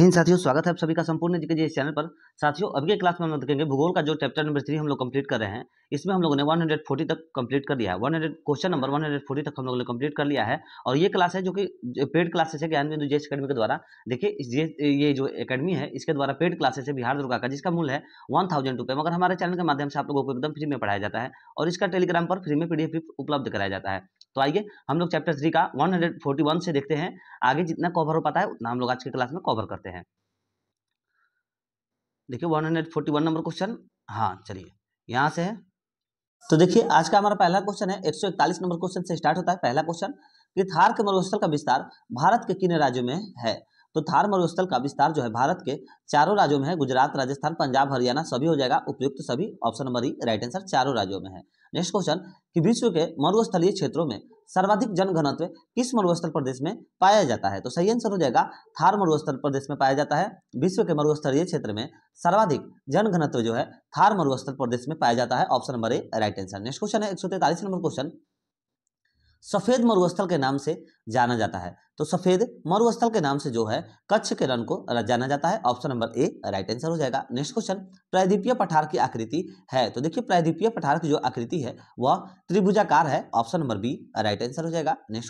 हिंद साथियों, स्वागत है आप सभी का संपूर्ण जीके इस चैनल पर। साथियों, अभी के क्लास में हम लोग देखेंगे भूगोल का जो चैप्टर नंबर 3 हम लोग कंप्लीट कर रहे हैं। इसमें हम लोगों ने 140 तक कंप्लीट कर लिया है। 100 क्वेश्चन नंबर 140 तक हम लोगों ने कंप्लीट कर लिया है। और ये क्लास है जो कि पेड क्लासेस है ज्ञान बिंदु जेएस एकेडमी के द्वारा। देखिए, ये जो एकेडमी है इसके द्वारा पेड क्लासेस है बिहार दुर्गा का, जिसका मूल्य है 1000 रुपये, मगर हमारे चैनल के माध्यम से आप लोगों को एकदम फ्री में पढ़ाया जाता है और इसका टेलीग्राम पर फ्री में पीडीएफ भी उपलब्ध कराया जाता है। तो आइए हम लोग चैप्टर 3 का 141 से देखते हैं। आगे जितना कवर हो पाता है उतना हम लोग आज की क्लास में कवर करते हैं। देखिए 141 नंबर क्वेश्चन, हाँ चलिए यहाँ से है। तो देखिए आज का हमारा पहला क्वेश्चन है, 141 नंबर क्वेश्चन से स्टार्ट होता है। पहला क्वेश्चन कि थार के मरुस्थल का विस्तार भारत के किन राज्यों में है। तो थार मरुस्थल का विस्तार जो है भारत के चारों राज्यों में है। गुजरात, राजस्थान, पंजाब, हरियाणा सभी हो जाएगा उपयुक्त सभी। ऑप्शन नंबर ई राइट आंसर, चारों राज्यों में है। नेक्स्ट क्वेश्चन कि विश्व के मरुस्थलीय क्षेत्रों में सर्वाधिक जनघनत्व किस मरुस्थल प्रदेश में पाया जाता है। तो सही आंसर हो जाएगा थार मरुस्थल प्रदेश में पाया जाता है। विश्व के मरुस्थलीय क्षेत्र में सर्वाधिक जनघनत्व जो है थार मरुस्थल प्रदेश में पाया जाता है। Option number A right answer. Next question है 143 नंबर क्वेश्चन, सफेद मरुस्थल के नाम से जाना जाता है। तो सफेद मरुस्थल के नाम से जो है कच्छ के रण को जाना जाता है। Option number A right answer हो जाएगा। नेक्स्ट क्वेश्चन, प्रायद्वीपीय पठार की आकृति है। तो देखिए प्रायद्वीपीय पठार की जो आकृति है वह त्रिभुजाकार है। Option number B right answer हो जाएगा। नेक्स्ट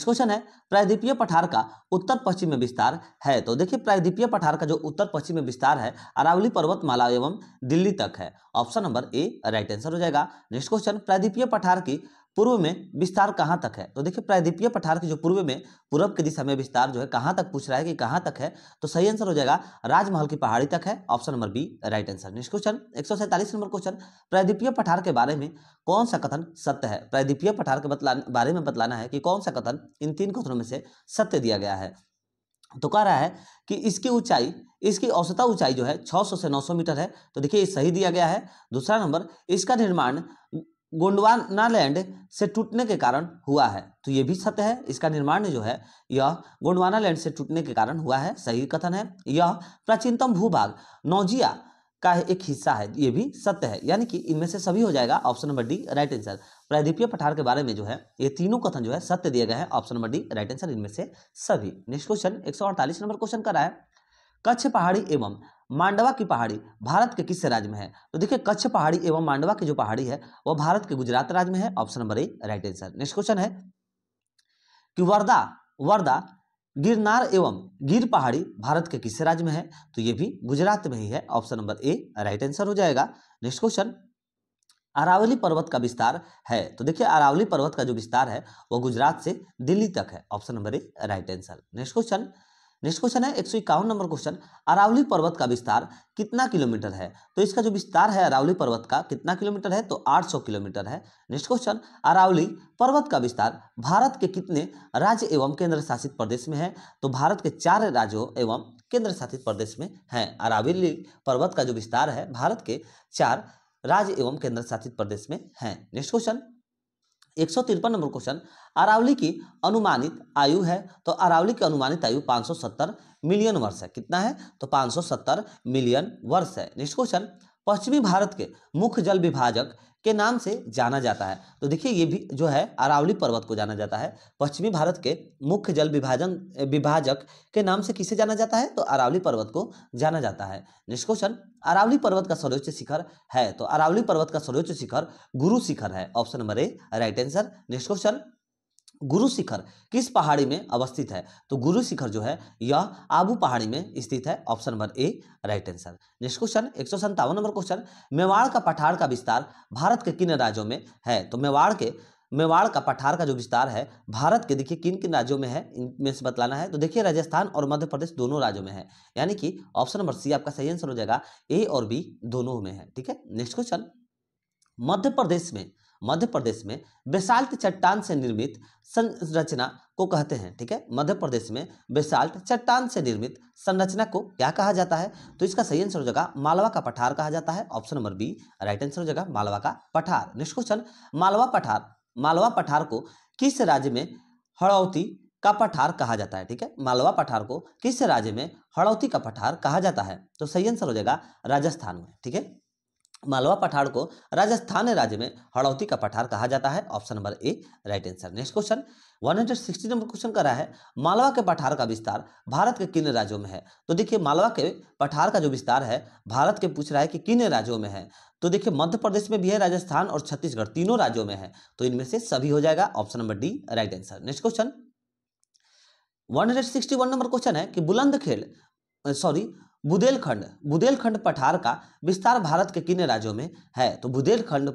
क्वेश्चन है प्रायद्वीपीय पठार का उत्तर पश्चिम में विस्तार है। तो देखिए प्रायद्वीपीय पठार का जो उत्तर पश्चिम में विस्तार है अरावली पर्वतमाला एवं दिल्ली तक है। Option number A right answer हो जाएगा। नेक्स्ट क्वेश्चन, प्रायद्वीपीय पठार की पूर्व में विस्तार कहां तक है। तो देखिए प्रायद्वीपीय पठार की जो पूर्व में पूरब की दिशा में विस्तार जो है कहां तक पूछ रहा है कि कहां तक है। तो सही आंसर हो जाएगा राजमहल की पहाड़ी तक है। Option number B right answer. Next question 147 number question, प्रायद्वीपीय पठार के बारे में कौन सा कथन सत्य है। प्रायद्वीपीय पठार के बारे में बतलाना है कि कौन सा कथन इन तीन कथनों में से सत्य दिया गया है। तो कह रहा है कि इसकी औसत ऊंचाई जो है 600 से 900 मीटर है। तो देखिए सही दिया गया है। दूसरा नंबर, इसका निर्माण गोंडवानालैंड से टूटने के कारण हुआ है। तो ये भी सत्य है। इसका निर्माण जो है यह गोंडवानालैंड से टूटने के कारण हुआ है, सही कथन है। यह प्राचीनतम भूभाग नौजिया का एक हिस्सा है, ये भी सत्य है। यानी कि इनमें से सभी हो जाएगा। Option number D right answer. प्रायद्वीपीय पठार के बारे में जो है ये तीनों कथन जो है सत्य दिए गए हैं। Option number D right answer, इनमें से सभी। नेक्स्ट क्वेश्चन 148 नंबर क्वेश्चन कर रहा है, कच्छ पहाड़ी एवं मांडवा की पहाड़ी भारत के किस राज्य में है। तो देखिए कच्छ पहाड़ी एवं मांडवा की जो पहाड़ी है वह भारत के गुजरात राज्य में है। Option number A right answer. Next question है कि वर्दा गिरनार एवं गिर पहाड़ी भारत के किस राज्य में है। तो ये भी गुजरात में ही है। Option number A right answer हो जाएगा। नेक्स्ट क्वेश्चन, अरावली पर्वत का विस्तार है। तो देखिए अरावली पर्वत का जो विस्तार है वह गुजरात से दिल्ली तक है। Option number A right answer. Next question है 151 नंबर क्वेश्चन, अरावली पर्वत का विस्तार कितना किलोमीटर है। तो इसका जो विस्तार है अरावली पर्वत का कितना किलोमीटर है। तो 800 किलोमीटर है। नेक्स्ट क्वेश्चन, अरावली पर्वत का विस्तार भारत के कितने राज्य एवं केंद्र शासित प्रदेश में है। तो भारत के 4 राज्यों एवं केंद्र शासित प्रदेश में है। अरावली पर्वत का जो विस्तार है भारत के 4 राज्य एवं केंद्र शासित प्रदेश में है। Next question 153 number question, Aravalli की अनुमानित आयु है। तो अरावली की अनुमानित आयु 570 मिलियन वर्ष है। कितना है। तो 570 मिलियन वर्ष है। नेक्स्ट क्वेश्चन, पश्चिमी भारत के मुख्य जल विभाजक के नाम से जाना जाता है। तो देखिए ये भी जो है अरावली पर्वत को जाना जाता है। पश्चिमी भारत के मुख्य जल विभाजक के नाम से किसे जाना जाता है। तो अरावली पर्वत को जाना जाता है। नेक्स्ट क्वेश्चन, अरावली पर्वत का सर्वोच्च शिखर है। तो अरावली पर्वत का सर्वोच्च शिखर गुरु शिखर है। Option number A right answer. Next question, Guru Shikhar किस पहाड़ी में अवस्थित है। तो गुरु शिखर जो है यह आबू पहाड़ी में स्थित है। Option number A right answer. Next question 157 number question, Mewar का पठार का विस्तार भारत के किन राज्यों में है। तो मेवाड़ का पठार का जो विस्तार है भारत के देखिए किन किन राज्यों में है, इनमें से बतलाना है। तो देखिए राजस्थान और मध्य प्रदेश दोनों राज्यों में है। यानी कि ऑप्शन नंबर सी आपका सही आंसर हो जाएगा। ए और बी दोनों में है। ठीक है। नेक्स्ट क्वेश्चन, मध्य प्रदेश में बेसाल्ट चट्टान से निर्मित संरचना को कहते हैं। ठीक है। मध्य प्रदेश में बेसाल्ट चट्टान से निर्मित संरचना को क्या कहा जाता है। तो इसका सही आंसर हो जाएगा मालवा का पठार कहा जाता है। Option number B right answer हो जाएगा मालवा का पठार। नेक्स्ट क्वेश्चन, मालवा पठार को किस राज्य में हड़ौती का पठार कहा जाता है। ठीक है। मालवा पठार को किस राज्य में हड़ौती का पठार कहा जाता है। तो सही आंसर हो जाएगा राजस्थान में। ठीक है। मालवा पठार को राजस्थान राज्य में हड़ौती का पठार कहा जाता है। Option number A right answer. Next question 160 number question कर रहा है, मालवा के पठार का विस्तार भारत के किन राज्यों में है। तो देखिए मालवा के पठार का जो विस्तार है भारत के पूछ रहा है कि किन राज्यों में है। तो देखिए मध्य प्रदेश में भी है, राजस्थान और छत्तीसगढ़ तीनों राज्यों में है, तो इनमें से सभी हो जाएगा। Option number D right answer. Next question 161 number question है कि बुंदेलखंड पठार का विस्तार भारत के किन राज्यों में है। तो बुंदेलखंड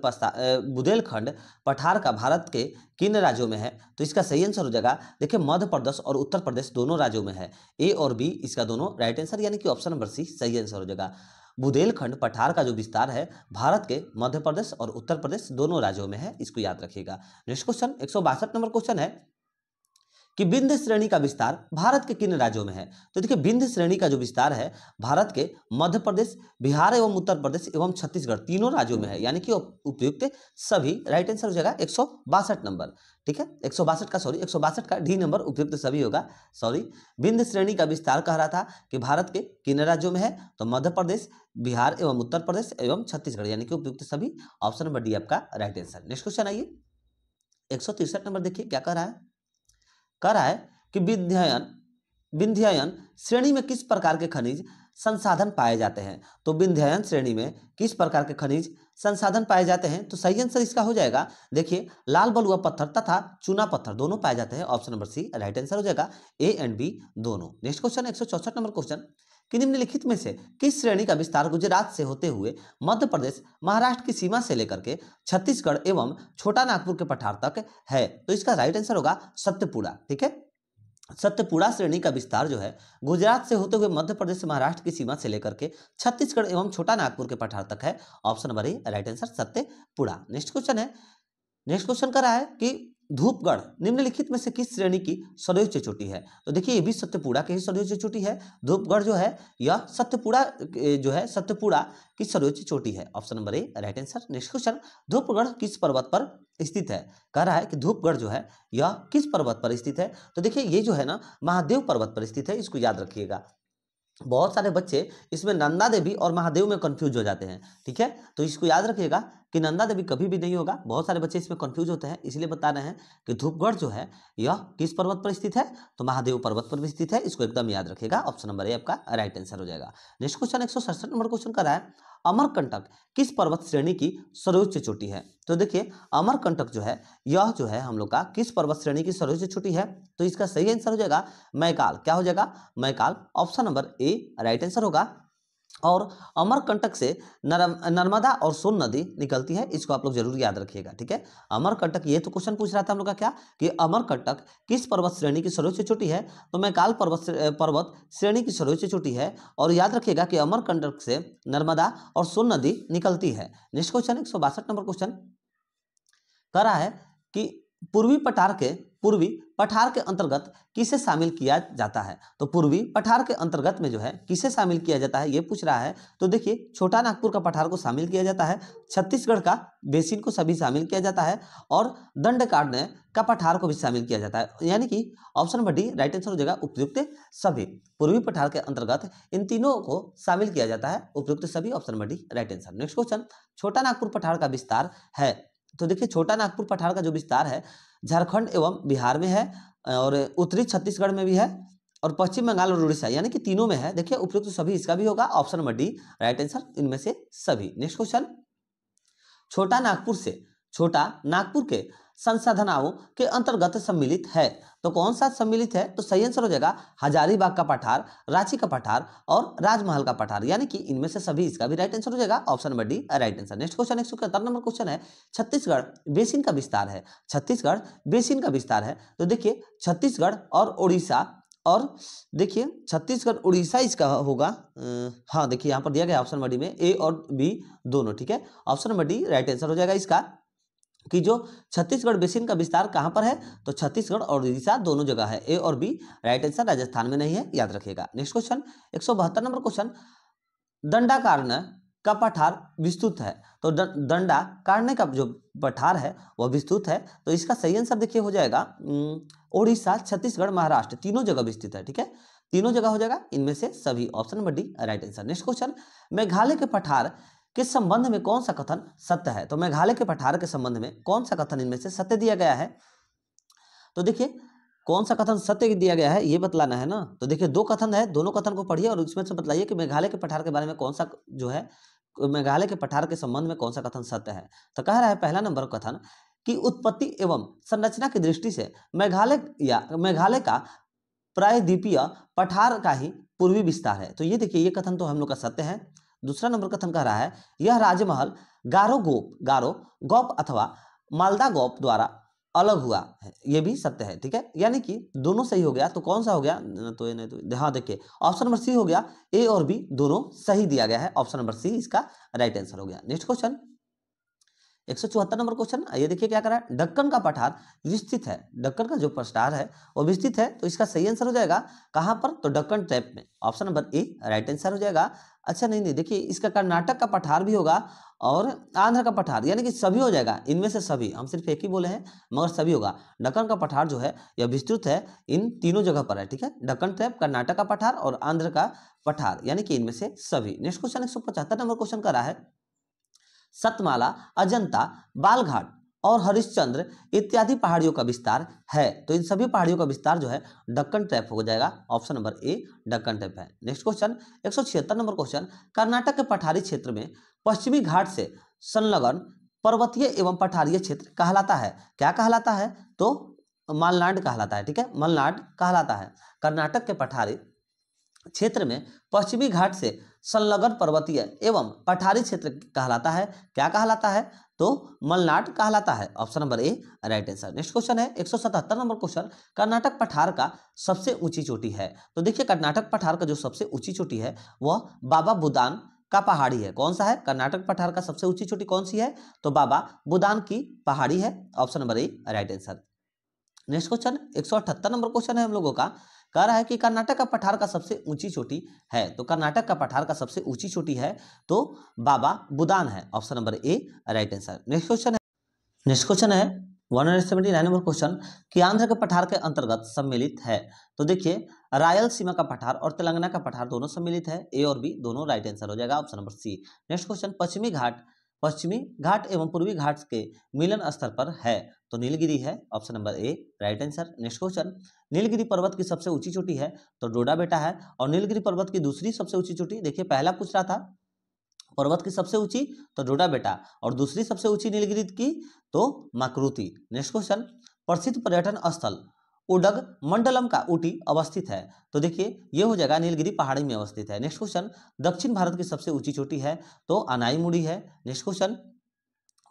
पठार का भारत के किन राज्यों में है। तो इसका सही आंसर हो जाएगा, देखिए मध्य प्रदेश और उत्तर प्रदेश दोनों राज्यों में है। ए और बी इसका दोनों राइट आंसर, यानी कि ऑप्शन नंबर सी सही आंसर हो जाएगा। बुंदेलखंड पठार का जो विस्तार है भारत के मध्य प्रदेश और उत्तर प्रदेश दोनों राज्यों में है, इसको याद रखिएगा। नेक्स्ट क्वेश्चन 162 नंबर क्वेश्चन है कि विंध्य श्रेणी का विस्तार भारत के किन राज्यों में है। तो देखिए विंध्य श्रेणी का जो विस्तार है भारत के मध्य प्रदेश, बिहार एवं उत्तर प्रदेश एवं छत्तीसगढ़ तीनों राज्यों में है, यानी कि उपयुक्त सभी। राइट आंसर हो जाएगा 162 नंबर। ठीक है, 162 का डी नंबर उपयुक्त सभी होगा। विंध्य श्रेणी का विस्तार कह रहा था कि भारत के किन राज्यों में है। तो मध्य प्रदेश, बिहार एवं उत्तर प्रदेश एवं छत्तीसगढ़, यानी कि उपयुक्त सभी। ऑप्शन नंबर डी आपका राइट आंसर। नेक्स्ट क्वेश्चन आइए 163 नंबर, देखिए क्या कह रहा है कि विंध्यायन श्रेणी में किस प्रकार के खनिज संसाधन पाए जाते हैं। तो विंध्यायन श्रेणी में किस प्रकार के खनिज संसाधन पाए जाते हैं। तो सही आंसर इसका हो जाएगा, देखिए लाल बलुआ पत्थर तथा चूना पत्थर दोनों पाए जाते हैं। Option number C right answer हो जाएगा, ए एंड बी दोनों। नेक्स्ट क्वेश्चन 164 नंबर क्वेश्चन कि निम्नलिखित में से किस श्रेणी का विस्तार गुजरात से होते हुए मध्य प्रदेश, महाराष्ट्र की सीमा से लेकर के छत्तीसगढ़ एवं छोटा नागपुर के पठार तक है। तो इसका राइट आंसर होगा सत्यपुड़ा। ठीक है, सत्यपुड़ा श्रेणी का विस्तार जो है गुजरात से होते हुए मध्य प्रदेश से महाराष्ट्र की सीमा से लेकर के छत्तीसगढ़ एवं छोटा नागपुर के पठार तक है। Option number A right answer Satpura. Next question कर रहा है कि धूपगढ़ निम्नलिखित में से किस श्रेणी की सर्वोच्च चोटी है। तो देखिए ये भी सत्यपुड़ा की ही सर्वोच्च चोटी है। धूपगढ़ जो है यह सत्यपुड़ा की सर्वोच्च चोटी है। Option number A right answer. Next question Dhupgarh किस पर्वत पर स्थित है। कह रहा है कि धूपगढ़ जो है यह किस पर्वत पर स्थित है। तो देखिए ये जो है ना महादेव पर्वत पर स्थित है, इसको याद रखिएगा। बहुत सारे बच्चे इसमें नंदा देवी और महादेव में कंफ्यूज हो जाते हैं। ठीक है, तो इसको याद रखिएगा कि नंदा देवी कभी भी नहीं होगा। बहुत सारे बच्चे इसमें कंफ्यूज होते हैं, इसलिए बता रहे हैं कि धूपगढ़ जो है यह किस पर्वत पर स्थित है। तो महादेव पर्वत पर भी स्थित है, इसको एकदम याद रखिएगा। ऑप्शन नंबर ए आपका राइट आंसर हो जाएगा। नेक्स्ट क्वेश्चन 167 नंबर क्वेश्चन कर रहा है अमरकंटक किस पर्वत श्रेणी की सर्वोच्च चोटी है। तो देखिए अमरकंटक जो है यह जो है हम लोग का किस पर्वत श्रेणी की सर्वोच्च चोटी है। तो इसका सही आंसर हो जाएगा मैकाल। क्या हो जाएगा, Maikal. Option number A right answer होगा। और अमरकंटक से नर्मदा और सोन नदी निकलती है, इसको आप लोग जरूर याद रखिएगा। ठीक है, अमरकंटक, ये तो क्वेश्चन पूछ रहा था हम लोग का क्या कि अमरकंटक किस पर्वत श्रेणी की सर्वोच्च चोटी है। तो मैकाल पर्वत श्रेणी की सर्वोच्च चोटी है। और याद रखिएगा कि अमरकंटक से नर्मदा और सोन नदी निकलती है। नेक्स्ट क्वेश्चन 162 नंबर क्वेश्चन कह रहा है कि पूर्वी पठार के अंतर्गत किसे शामिल किया जाता है। तो पूर्वी पठार के अंतर्गत में जो है किसे शामिल किया जाता है ये पूछ रहा है। तो देखिए छोटा नागपुर का पठार को शामिल किया जाता है, छत्तीसगढ़ का बेसिन को सभी शामिल किया जाता है और दंडकारण्य का पठार को भी शामिल किया जाता है, यानी कि option number D right answer हो जाएगा उपयुक्त सभी। पूर्वी पठार के अंतर्गत इन तीनों को शामिल किया जाता है, उपयुक्त सभी। Option number D right answer. Next question छोटा नागपुर पठार का विस्तार है। तो देखिए छोटा नागपुर पठार का जो विस्तार है झारखंड एवं बिहार में है और उत्तरी छत्तीसगढ़ में भी है और पश्चिम बंगाल और उड़ीसा, यानी कि तीनों में है। देखिए उपयुक्त सभी इसका भी होगा। Option number D right answer, इनमें से सभी। नेक्स्ट क्वेश्चन छोटा नागपुर के संसाधनाओं के अंतर्गत सम्मिलित है। तो कौन सा सम्मिलित है। तो सही आंसर हो जाएगा हजारीबाग का पठार, रांची का पठार और राजमहल का पठार, यानी कि इनमें से सभी इसका भी राइट आंसर हो जाएगा। Option number D right answer. Next question 171 number question है छत्तीसगढ़ बेसिन का विस्तार है। छत्तीसगढ़ बेसिन का विस्तार है। तो देखिए छत्तीसगढ़ और उड़ीसा, और देखिए छत्तीसगढ़ उड़ीसा इसका होगा। हाँ देखिए यहाँ पर दिया गया ऑप्शन नंबर डी में ए और बी दोनों। ठीक है, option number D right answer हो जाएगा इसका कि जो छत्तीसगढ़ बेसिन का विस्तार कहां पर है। तो छत्तीसगढ़ और उड़ीसा दोनों जगह है, ए और बी राइट आंसर। राजस्थान में नहीं है, याद रखिएगा। नेक्स्ट क्वेश्चन 172 नंबर क्वेश्चन दंडाकारण्य का पठार विस्तृत है। तो दंडाकारण्य का जो पठार है वह विस्तृत है। तो इसका सही आंसर देखिए हो जाएगा उड़ीसा, छत्तीसगढ़, महाराष्ट्र तीनों जगह विस्तृत है। ठीक है, तीनों जगह हो जाएगा, इनमें से सभी। Option number D right answer. Next question Meghalaya के पठार के संबंध में कौन सा कथन सत्य है? तो मेघालय के पठार के संबंध में कौन सा कथन इनमें से सत्य दिया गया है? तो देखिए कौन सा कथन सत्य दिया गया है ये बतलाना है ना। तो देखिए दो कथन है, दोनों कथन को पढ़िए और उसमें से बतलाइए कि मेघालय के पठार के बारे में कौन सा जो है, मेघालय के पठार के संबंध में कौन सा कथन सत्य है। तो कह रहा है पहला नंबर कथन कि उत्पत्ति एवं संरचना की दृष्टि से मेघालय का प्रायद्वीपीय पठार का ही पूर्वी विस्तार है। तो ये देखिए ये कथन तो हम लोग का सत्य है। दूसरा नंबर कथन कह रहा है यह राजमहल गारो गौप अथवा मालदा गौप द्वारा अलग हुआ है, ये भी सत्य है। ठीक है, यानी कि दोनों सही हो गया। तो कौन सा हो गया? तो ये नहीं तो हाँ देखिए ऑप्शन नंबर सी हो गया, ए और बी दोनों सही दिया गया है। ऑप्शन नंबर सी इसका राइट आंसर हो गया। नेक्स्ट क्वेश्चन 174 नंबर क्वेश्चन, ये देखिए क्या कर रहा है, दक्कन का पठार विस्तृत है। दक्कन का जो पठार है वो विस्तृत है, तो इसका सही आंसर हो जाएगा कहां पर? तो दक्कन ट्रैप में। Option number A right answer हो जाएगा। अच्छा नहीं देखिए इसका कर्नाटक का पठार भी होगा और आंध्र का पठार, यानी कि सभी हो जाएगा इनमें से सभी। हम सिर्फ एक ही बोले हैं मगर सभी होगा। दक्कन का पठार जो है यह विस्तृत है, इन तीनों जगह पर है। ठीक है, दक्कन ट्रैप, कर्नाटक का पठार और आंध्र का पठार, यानी कि इनमें से सभी। नेक्स्ट क्वेश्चन 175 नंबर क्वेश्चन कर रहा है सतमाला, अजंता, बालघाट और हरिश्चंद्र इत्यादि पहाड़ियों का विस्तार है। तो इन सभी पहाड़ियों का विस्तार जो है दक्कन ट्रैप हो जाएगा। Option number A Deccan trap है। Next question 176 number question, Karnataka के पठारी क्षेत्र में पश्चिमी घाट से संलग्न पर्वतीय एवं पठारीय क्षेत्र कहलाता है। क्या कहलाता है? तो मलनाड कहलाता है। ठीक है, मलनाड कहलाता है। कर्नाटक के पठारी क्षेत्र में पश्चिमी घाट से संलग्न पर्वतीय एवं पठारी क्षेत्र कहलाता है। क्या कहलाता है? तो मलनाड कहलाता है। Option number A right answer. Next question है 177 नंबर क्वेश्चन, कर्नाटक पठार का सबसे ऊंची चोटी है। तो देखिए कर्नाटक पठार का जो सबसे ऊंची चोटी है वह बाबा बुदान का पहाड़ी है। कौन सा है? कर्नाटक पठार का सबसे ऊंची चोटी कौन सी है? तो बाबा बुदान की पहाड़ी है। Option number A right answer. Next question 178 number question है हम लोगों का, कह रहा है कि कर्नाटक का पठार का सबसे ऊंची चोटी है। तो कर्नाटक का पठार का सबसे ऊंची चोटी है तो बाबा बुदान है। Option number A right answer. Next question है 179 नंबर क्वेश्चन कि आंध्र के पठार के अंतर्गत सम्मिलित है। तो देखिए रायलसीमा का पठार और तेलंगाना का पठार दोनों सम्मिलित है। ए और बी दोनों राइट आंसर हो जाएगा। Option number C. Next question पश्चिमी घाट एवं पूर्वी घाट के मिलन स्थल पर है। तो नीलगिरी है। Option number A right answer. Next question, Nilgiri पर्वत की सबसे ऊंची चोटी है तो डोडा बेटा है। और नीलगिरी पर्वत की दूसरी सबसे ऊंची चोटी, देखिए पहला पूछ रहा था पर्वत की सबसे ऊंची तो डोडा बेटा, और दूसरी सबसे ऊंची नीलगिरी की तो माकृति। नेक्स्ट क्वेश्चन, प्रसिद्ध पर्यटन स्थल उडग मंडलम का ऊटी अवस्थित है। तो देखिए ये हो जाएगा नीलगिरी पहाड़ी में अवस्थित है। नेक्स्ट क्वेश्चन, दक्षिण भारत की सबसे ऊंची चोटी है तो अनाईमुड़ी है। नेक्स्ट क्वेश्चन,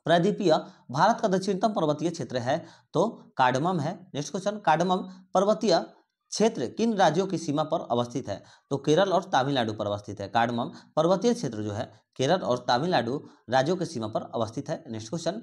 प्रायद्वीपीय भारत का दक्षिणतम पर्वतीय क्षेत्र है तो कार्डमम है। नेक्स्ट क्वेश्चन, कार्डमम पर्वतीय क्षेत्र किन राज्यों की सीमा पर अवस्थित है? तो केरल और तमिलनाडु पर अवस्थित है। कार्डमम पर्वतीय क्षेत्र जो है केरल और तमिलनाडु राज्यों की सीमा पर अवस्थित है। नेक्स्ट क्वेश्चन,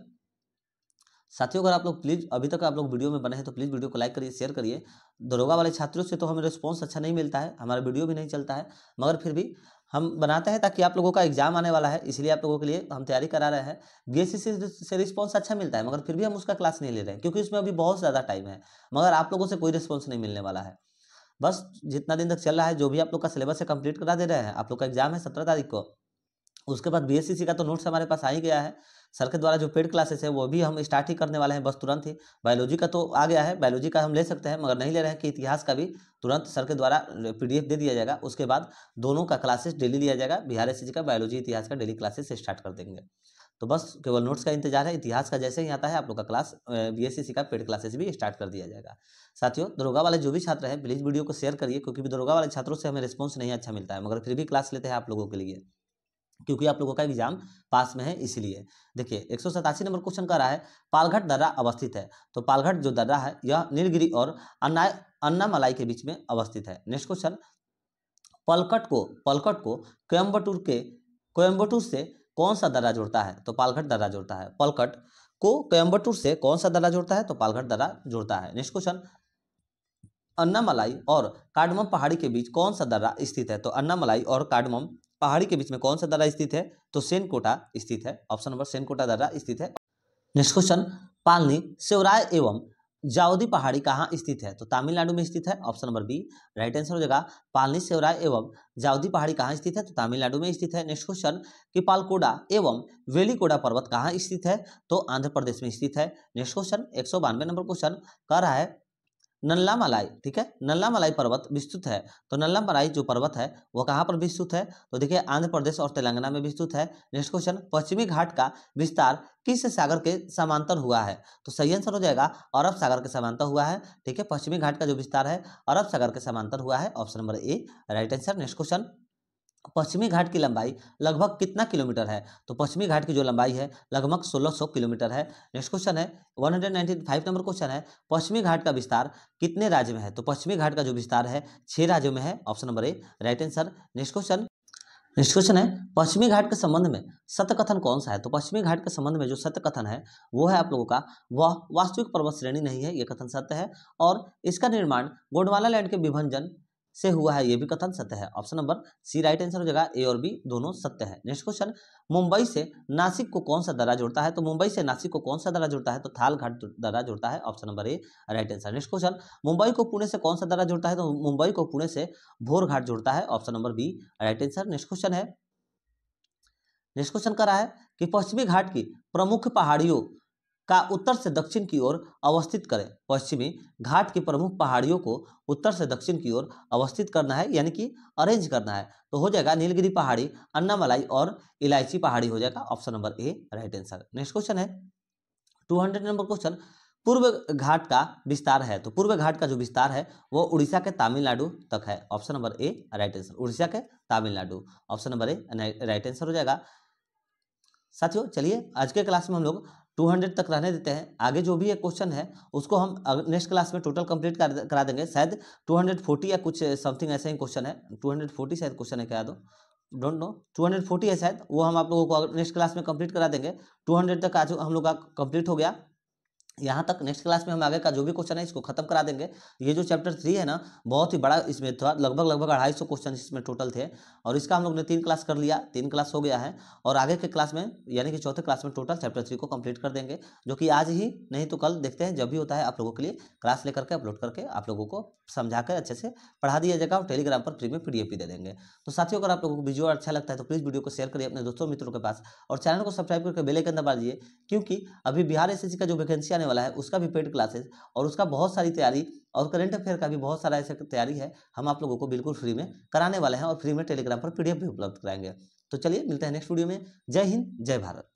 साथियों अगर आप लोग प्लीज अभी तक आप लोग वीडियो में बने हैं तो प्लीज वीडियो को लाइक करिए, शेयर करिए। दरोगा वाले छात्रों से तो हमें रिस्पॉन्स अच्छा नहीं मिलता है, हमारा वीडियो भी नहीं चलता है, मगर फिर भी हम बनाते हैं ताकि आप लोगों का एग्जाम आने वाला है, इसलिए आप लोगों के लिए हम तैयारी करा रहे हैं। बीएससी से रिस्पॉन्स अच्छा मिलता है मगर फिर भी हम उसका क्लास नहीं ले रहे हैं क्योंकि उसमें अभी बहुत ज़्यादा टाइम है, मगर आप लोगों से कोई रिस्पॉन्स नहीं मिलने वाला है। बस जितना दिन तक चल रहा है जो भी आप लोग का सिलेबस है कंप्लीट करा दे रहे हैं। आप लोग का एग्जाम है 17 तारीख को, उसके बाद बीएससी का तो नोट्स हमारे पास आ ही गया है। सर के द्वारा जो पेड क्लासेस है वो भी हम स्टार्ट ही करने वाले हैं बस तुरंत ही। बायोलॉजी का तो आ गया है, बायोलॉजी का हम ले सकते हैं मगर नहीं ले रहे हैं कि इतिहास का भी तुरंत सर के द्वारा पीडीएफ दे दिया जाएगा। उसके बाद दोनों का क्लासेस डेली लिया जाएगा। बिहार एसएससी का बायोलॉजी इतिहास का डेली क्लासेस स्टार्ट कर देंगे। तो बस केवल नोट्स का इंतजार है। इतिहास का जैसे ही आता है आप लोग का क्लास बीएससी का पेड क्लासेस भी स्टार्ट कर दिया जाएगा। साथियों दरोगा वाले जो भी छात्र हैं प्लीज़ वीडियो को शेयर करिए क्योंकि दरोगा वाले छात्रों से हमें रिस्पॉन्स नहीं अच्छा मिलता है, मगर फिर भी क्लास लेते हैं आप लोगों के लिए क्योंकि आप लोगों का एग्जाम पास में है इसलिए। देखिए 187 नंबर क्वेश्चन का रहा है पालघाट दर्रा अवस्थित है। तो पालघाट जो दर्रा है यह नीलगिरी और अन्नामलाई के बीच में अवस्थित है। नेक्स्ट क्वेश्चन, पलकट को कोयम्बटूर से कौन सा दर्रा जोड़ता है? तो पालघाट दर्रा जोड़ता है। पलकट को कोयम्बटूर से कौन सा दर्रा जोड़ता है? तो पालघाट दर्रा जोड़ता है। नेक्स्ट क्वेश्चन, अन्नामलाई और कार्डमम पहाड़ी के बीच कौन सा दर्रा स्थित है? तो अन्नामलाई और कार्डमम पहाड़ी के बीच में कौन सा दर्रा स्थित है? तो सेनकोटा स्थित है। ऑप्शन नंबर सेनकोटा दर्रा स्थित है। नेक्स्ट क्वेश्चन, पालनी, सेवराय एवं जाउदी पहाड़ी कहाँ स्थित है? तो तमिलनाडु में स्थित है, option number B right answer हो जाएगा। पालनीसेवराय एवं जाउदी पहाड़ी कहाँ स्थित है? तो तमिलनाडु में स्थित है। नेक्स्ट क्वेश्चन कि पालकोडा एवं वेलिकोडा पर्वत कहाँ स्थित है? तो आंध्र प्रदेश में स्थित है। नेक्स्ट क्वेश्चन 192 नंबर क्वेश्चन कह रहा है नल्लामलाई, ठीक है, नल्लामलाई पर्वत विस्तृत है। तो नल्लामलाई जो पर्वत है वो कहाँ पर विस्तृत है? तो देखिए आंध्र प्रदेश और तेलंगाना में विस्तृत है। नेक्स्ट क्वेश्चन पश्चिमी घाट का विस्तार किस सागर के समांतर हुआ है? तो सही आंसर हो जाएगा अरब सागर के समांतर हुआ है। ठीक है, पश्चिमी घाट का जो विस्तार है अरब सागर के समांतर हुआ है, option number A right answer. Next question पश्चिमी घाट की लंबाई लगभग कितना किलोमीटर है? तो पश्चिमी घाट की जो लंबाई है लगभग 1600 किलोमीटर है। नेक्स्ट क्वेश्चन है 195 नंबर क्वेश्चन है पश्चिमी घाट का विस्तार कितने राज्य में है? तो पश्चिमी घाट का जो विस्तार है 6 राज्यों में है, option number A right answer. Next question है पश्चिमी घाट के संबंध में सत्य कथन कौन सा है? तो पश्चिमी घाट के संबंध में जो सत्य कथन है वो है आप लोगों का वह वास्तविक पर्वत श्रेणी नहीं है, ये कथन सत्य है। और इसका निर्माण गोंडवाना लैंड के विभाजन से हुआ है, ये भी कथन सत्य है, option number C right answer हो जाएगा। ए और बी दोनों सत्य है। नेक्स्ट क्वेश्चन मुंबई से नासिक को कौन सा दर्रा जोड़ता है? तो मुंबई से नासिक को कौन सा दर्रा जोड़ता है? तो थाल घाट दर्रा जोड़ता है, option number A right answer. Next question Mumbai को पुणे से कौन सा दर्रा जोड़ता है? तो मुंबई को पुणे से भोर घाट जोड़ता है, option number B right answer. Next question कर रहा है कि पश्चिमी घाट की प्रमुख पहाड़ियों का उत्तर से दक्षिण की ओर अवस्थित करें। पश्चिमी घाट की प्रमुख पहाड़ियों को उत्तर से दक्षिण की ओर अवस्थित करना है, यानी कि अरेंज करना है, तो हो जाएगा नीलगिरी पहाड़ी, अन्नामलाई और इलायची पहाड़ी हो जाएगा, option number A right answer. Next question है 200 नंबर क्वेश्चन पूर्व घाट का विस्तार है। तो पूर्व घाट का जो विस्तार है वो उड़ीसा के तमिलनाडु तक है, option number A right answer. Orissa के Tamil Nadu, option number A right answer हो जाएगा। साथियों चलिए आज के क्लास में हम लोग 200 तक रहने देते हैं, आगे जो भी एक क्वेश्चन है उसको हम नेक्स्ट क्लास में टोटल कंप्लीट करा देंगे। शायद 240 या कुछ समथिंग ऐसा ही क्वेश्चन है, 240 शायद क्वेश्चन है, क्या दो डोंट नो, 240 है शायद, वो हम आप लोगों को नेक्स्ट क्लास में कंप्लीट करा देंगे। 200 तक आज हम लोग का कंप्लीट हो गया, यहाँ तक। नेक्स्ट क्लास में हम आगे का जो भी क्वेश्चन है इसको खत्म करा देंगे। ये जो चैप्टर 3 है ना बहुत ही बड़ा इसमें था, लगभग 250 क्वेश्चन इसमें टोटल थे, और इसका हम लोग ने 3 क्लास कर लिया, 3 क्लास हो गया है। और आगे के क्लास में यानी कि चौथे क्लास में टोटल चैप्टर 3 को कंप्लीट कर देंगे, जो कि आज ही नहीं तो कल देखते हैं, जब भी होता है आप लोगों के लिए क्लास लेकर के अपलोड करके आप लोगों को समझा कर अच्छे से पढ़ा दिया जाएगा, और टेलीग्राम पर फ्री में PDF भी दे देंगे। तो साथियों अगर आप लोगों को वीडियो अच्छा लगता है तो प्लीज़ वीडियो को शेयर करिए अपने दोस्तों मित्रों के पास, और चैनल को सब्सक्राइब करके बेल आइकन दबा दीजिए, क्योंकि अभी बिहार SSC का जो वैकेंसी आने वाला है उसका भी पेड क्लासेस और उसका बहुत सारी तैयारी, और करंट अफेयर का भी बहुत सारा ऐसा तैयारी है, हम आप लोगों को बिल्कुल फ्री में कराने वाले हैं, और फ्री में टेलीग्राम पर PDF भी उपलब्ध कराएंगे। तो चलिए मिलते हैं नेक्स्ट वीडियो में। जय हिंद, जय भारत।